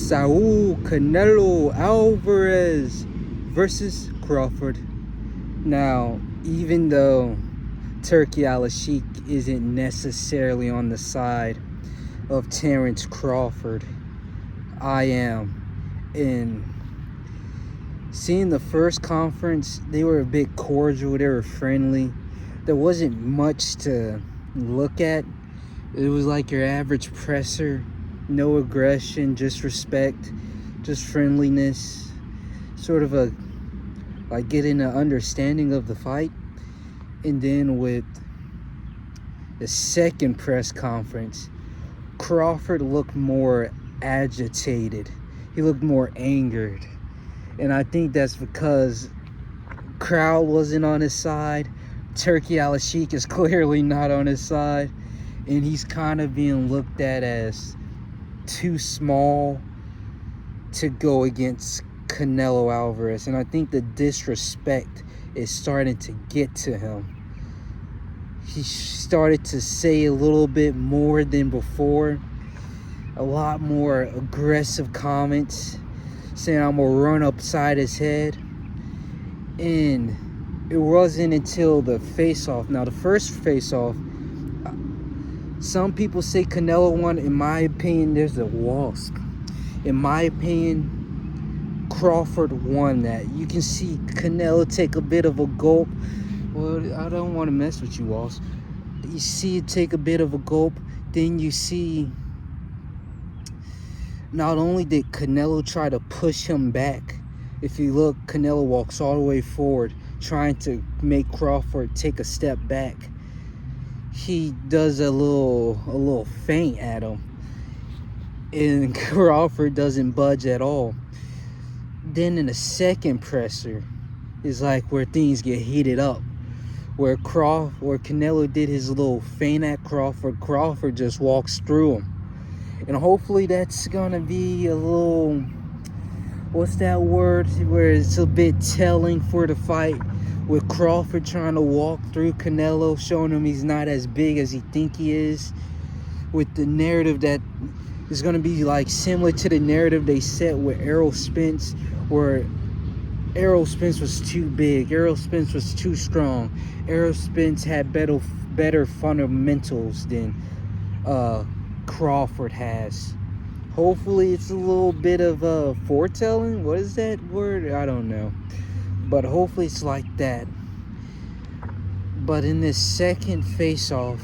Saul Canelo Alvarez versus Crawford. Now, even though Turkey Al-Sheikh isn't necessarily on the side of Terrence Crawford, I am. And seeing the first conference, they were a bit cordial, they were friendly. There wasn't much to look at. It was like your average presser. No aggression, just respect, just friendliness. Sort of like getting an understanding of the fight. And then with the second press conference, Crawford looked more agitated. He looked more angered. And I think that's because crowd wasn't on his side. Turkey Al-Sheikh is clearly not on his side. And he's kind of being looked at as too small to go against Canelo Alvarez. And I think the disrespect is starting to get to him. He started to say a little bit more than before. A lot more aggressive comments, saying I'm gonna run upside his head. And it wasn't until the face-off. Now, the first face-off, some people say Canelo won. In my opinion, there's a wasp. In my opinion, Crawford won that. You can see Canelo take a bit of a gulp. Well, I don't want to mess with you, Walls. You see it take a bit of a gulp. Then you see not only did Canelo try to push him back. If you look, Canelo walks all the way forward, trying to make Crawford take a step back. He does a little feint at him, and Crawford doesn't budge at all. Then in the second presser is like where things get heated up, where Canelo did his little feint at Crawford. Crawford just walks through him, and hopefully that's gonna be a little, what's that word, where it's a bit telling for the fight, with Crawford trying to walk through Canelo, showing him he's not as big as he think he is, with the narrative that is going to be like similar to the narrative they set with Errol Spence, where Errol Spence was too big, Errol Spence was too strong, Errol Spence had better fundamentals than Crawford has. Hopefully it's a little bit of foretelling. What is that word? I don't know. But hopefully it's like that. But in this second face-off,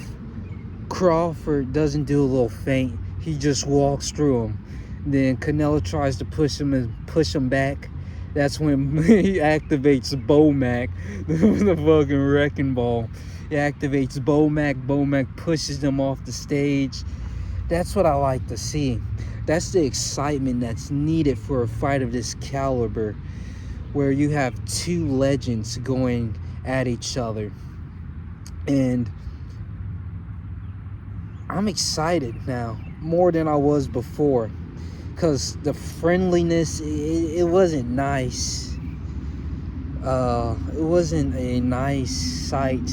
Crawford doesn't do a little feint. He just walks through him. Then Canelo tries to push him back. That's when he activates Bomac, the fucking wrecking ball. He activates Bomac. Bomac pushes him off the stage. That's what I like to see. That's the excitement that's needed for a fight of this caliber, where you have two legends going at each other. And I'm excited now, more than I was before, because the friendliness, it wasn't nice. It wasn't a nice sight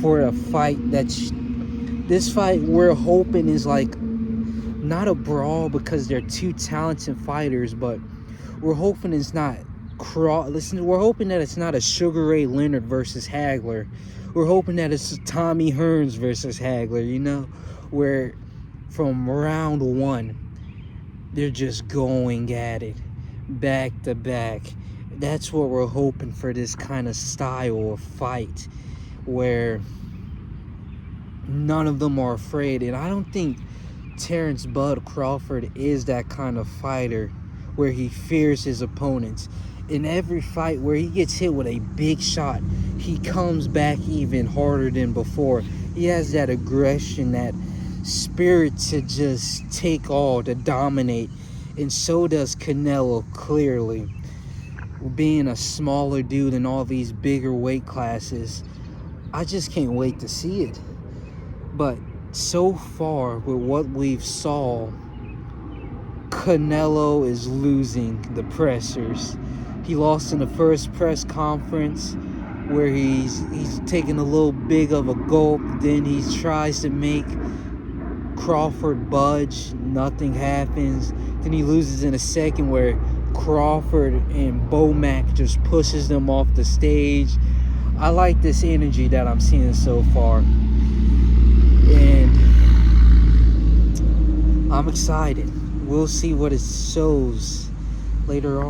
for a fight this fight we're hoping is like not a brawl, because they're two talented fighters, but we're hoping it's not we're hoping that it's not a Sugar Ray Leonard versus Hagler. We're hoping that it's Tommy Hearns versus Hagler, where from round one, they're just going at it, back to back. That's what we're hoping for, this kind of style of fight, where none of them are afraid. And I don't think Terrence Bud Crawford is that kind of fighter where he fears his opponents. In every fight where he gets hit with a big shot, he comes back even harder than before. He has that aggression, that spirit to just take all, to dominate. And so does Canelo, clearly. Being a smaller dude in all these bigger weight classes, I just can't wait to see it. But so far, with what we've saw, Canelo is losing the pressers. He lost in the first press conference, where he's taking a little big of a gulp. Then he tries to make Crawford budge. Nothing happens. then he loses in a second where Crawford and Bomac just pushes them off the stage. I like this energy that I'm seeing so far, and I'm excited. We'll see what it shows later on.